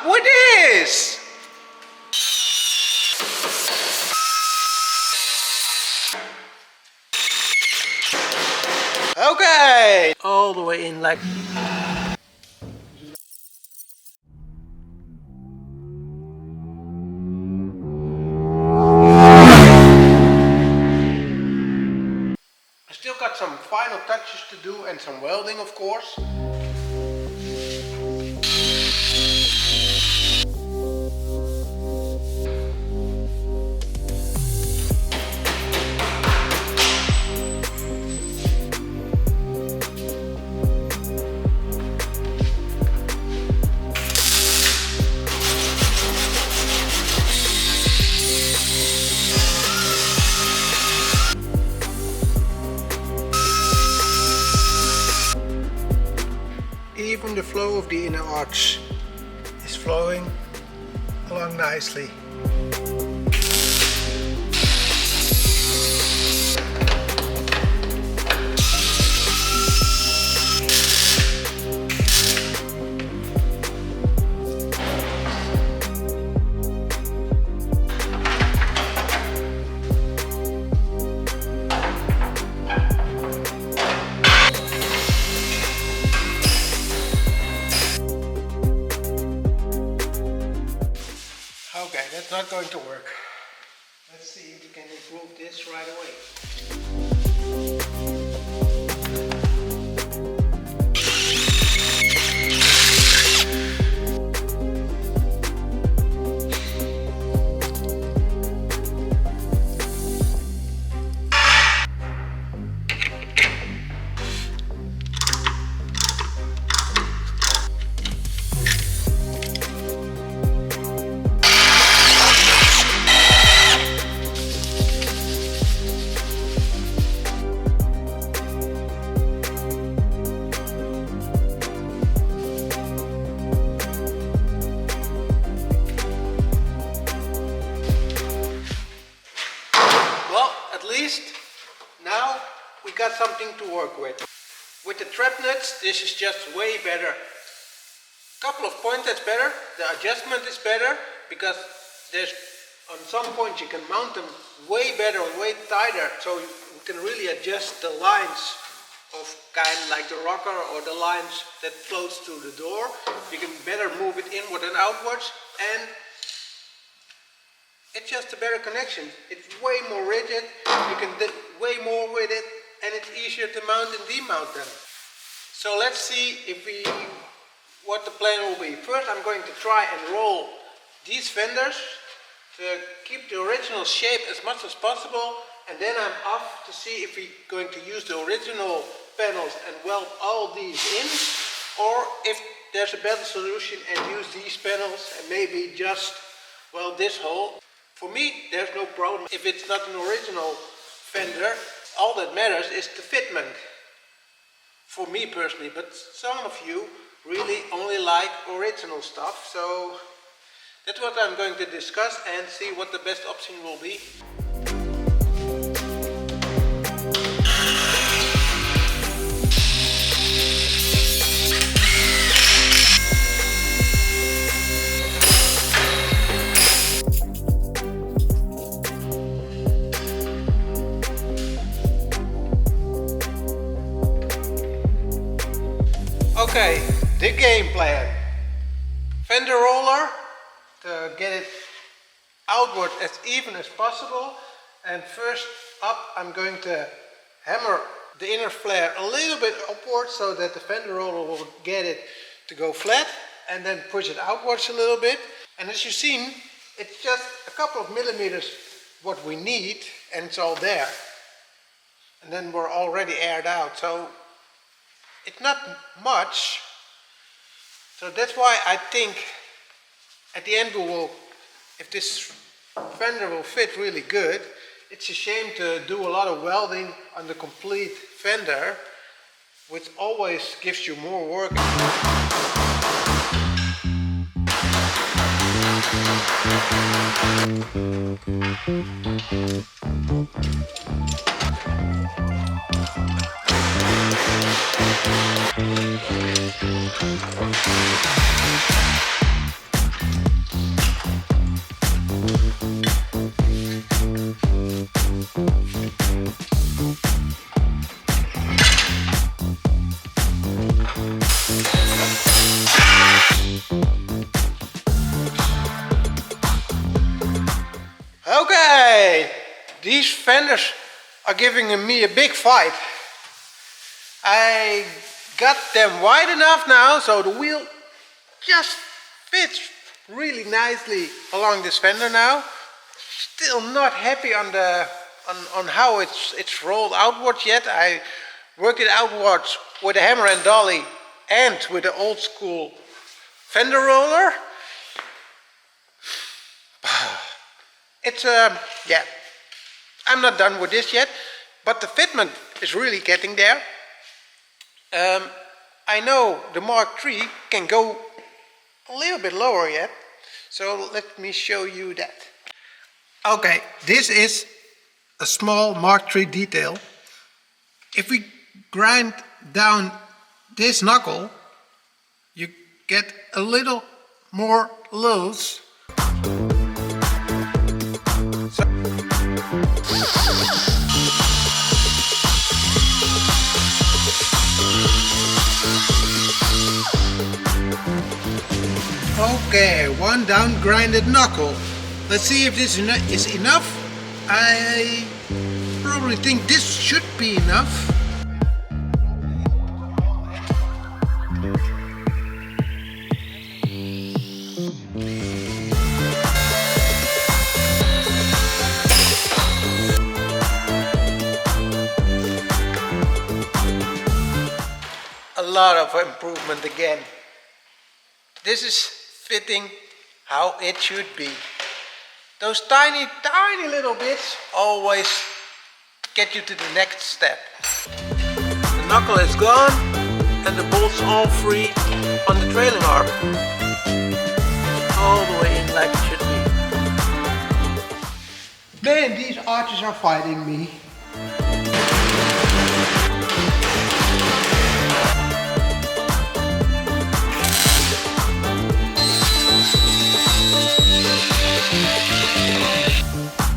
with this. Okay, all the way in like. I still got some final touches to do and some welding, of course. Even the flow of the inner arch is flowing along nicely. Okay, that's not going to work. Let's see if we can improve this right away. Now we got something to work with. With the trapnuts, this is just way better. Couple of points that's better. The adjustment is better because there's on some points you can mount them way better and way tighter, so you can really adjust the lines of kind like the rocker or the lines that flows through the door. You can better move it inward and outwards, and it's just a better connection. It's way more rigid, you can do way more with it, and it's easier to mount and demount them. So let's see what the plan will be. First I'm going to try and roll these fenders to keep the original shape as much as possible, and then I'm off to see if we're going to use the original panels and weld all these in, or if there's a better solution and use these panels and maybe just weld this hole. For me, there's no problem if it's not an original fender. All that matters is the fitment. For me personally, but some of you really only like original stuff, so that's what I'm going to discuss and see what the best option will be. Okay, the game plan. Fender roller to get it outward as even as possible, and first up I'm going to hammer the inner flare a little bit upward so that the fender roller will get it to go flat, and then push it outwards a little bit. And as you've seen, it's just a couple of millimeters what we need, and it's all there. And then we're already aired out, so it's not much. So that's why I think at the end we will, if this fender will fit really good, it's a shame to do a lot of welding on the complete fender, which always gives you more work. these fenders are giving me a big fight. I got them wide enough now so the wheel just fits really nicely along this fender now. Still not happy on the on how it's rolled outwards yet. I work it outwards with a hammer and dolly and with the old school fender roller. It's yeah, I'm not done with this yet, but the fitment is really getting there. I know the Mark III can go a little bit lower yet, so let me show you that. Okay, this is a small Mark III detail. If we grind down this knuckle, you get a little more loose. Okay, one down grinded knuckle. Let's see if this is enough. I probably think this should be enough. A lot of improvement again. This is fitting how it should be. Those tiny little bits always get you to the next step. The knuckle is gone and the bolts all free on the trailing arm. All the way in like it should be. Man, these arches are fighting me.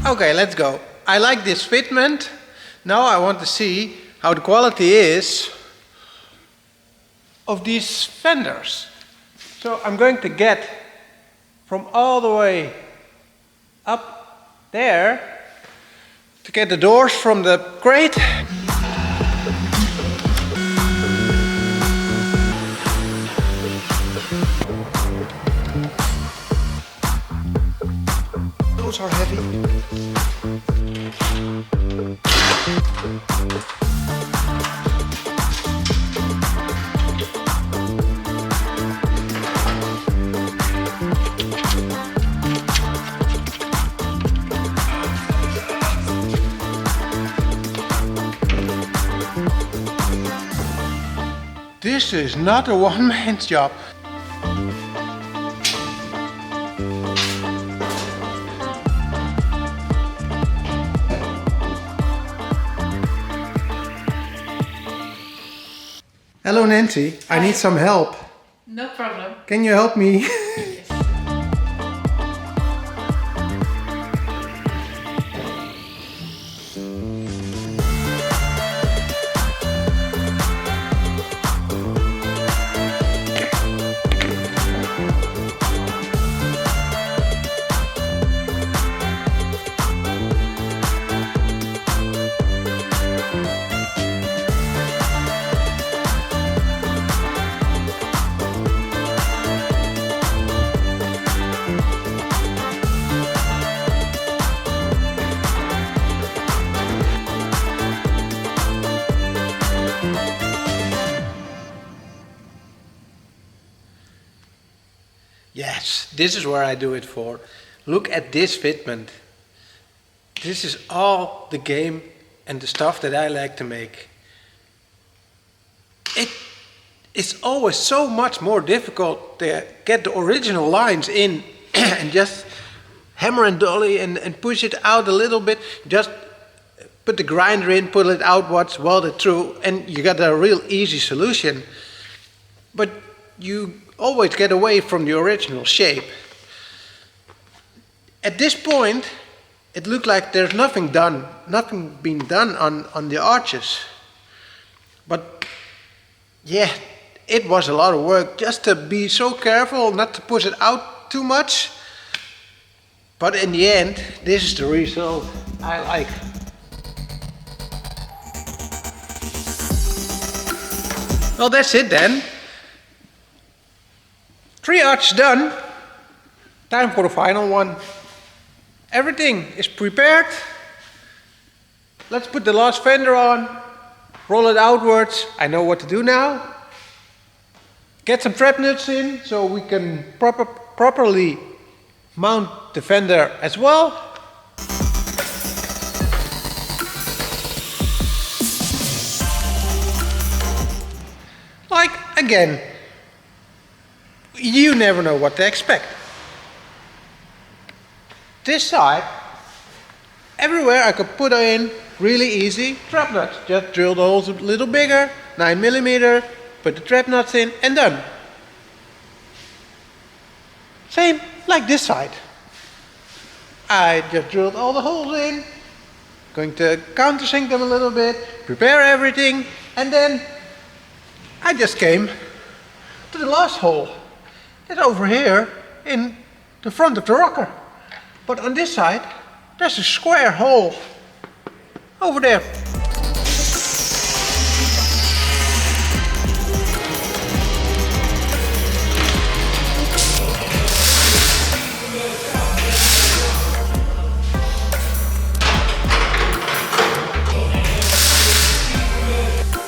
Okay, let's go. I like this fitment. Now I want to see how the quality is of these fenders. So I'm going to get from all the way up there to get the doors from the crate. Those are heavy. This is not a one-man's job. Hello Nancy, I need some help. No problem. Can you help me? Yes. Yes, this is where I do it for. Look at this fitment. This is all the game and the stuff that I like to make. It's always so much more difficult to get the original lines in and just hammer and dolly and push it out a little bit. Just put the grinder in, pull it outwards, weld it through, and you got a real easy solution. But you always get away from the original shape. At this point, it looked like there's nothing been done on the arches. But yeah, it was a lot of work just to be so careful not to push it out too much. But in the end, this is the result I like. Well, that's it then. 3 arches done. Time for the final one. Everything is prepared. Let's put the last fender on. Roll it outwards. I know what to do now. Get some trapnuts in so we can properly mount the fender as well. Like, again, you never know what to expect. This side, everywhere I could put in really easy trapnuts. Just drill the holes a little bigger, 9mm, put the trapnuts in and done. Same like this side. I just drilled all the holes in, going to countersink them a little bit, prepare everything, and then I just came to the last hole. It's over here in the front of the rocker. But on this side, there's a square hole over there.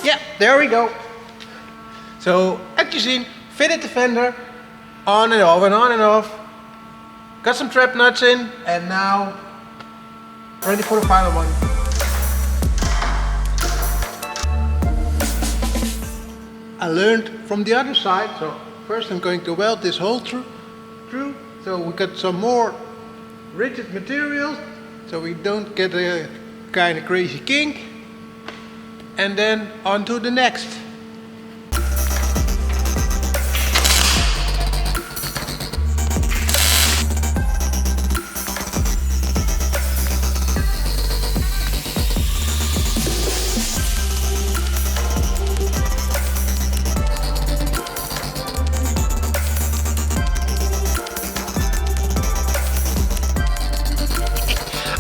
Yeah, there we go. So, as you seen, fitted the fender on and off and on and off. Got some trap nuts in, and now ready for the final one. I learned from the other side, so first I'm going to weld this hole through. So we got some more rigid material, so we don't get a kind of crazy kink. And then on to the next.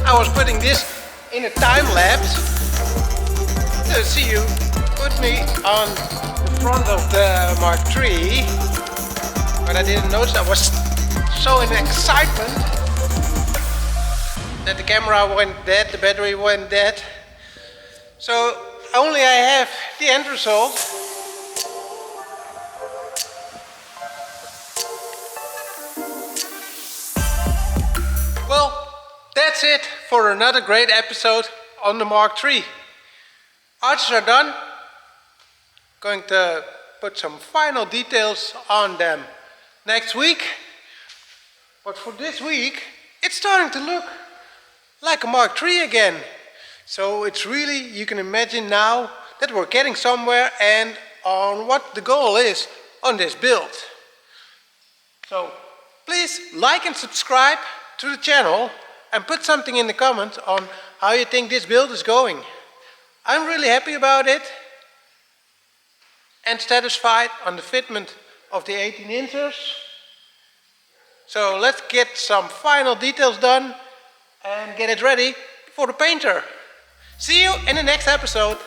I was putting this in a time lapse to see you put me on the front of the Mark III, but I didn't notice. I was so in excitement that the camera went dead, the battery went dead. So only I have the end result. Well, that's it for another great episode on the Mark III. Arches are done. Going to put some final details on them next week. But for this week, it's starting to look like a Mark III again. So it's really, you can imagine now that we're getting somewhere and on what the goal is on this build. So please like and subscribe to the channel and put something in the comments on how you think this build is going. I'm really happy about it and satisfied on the fitment of the 18 inches. So let's get some final details done and get it ready for the painter. See you in the next episode.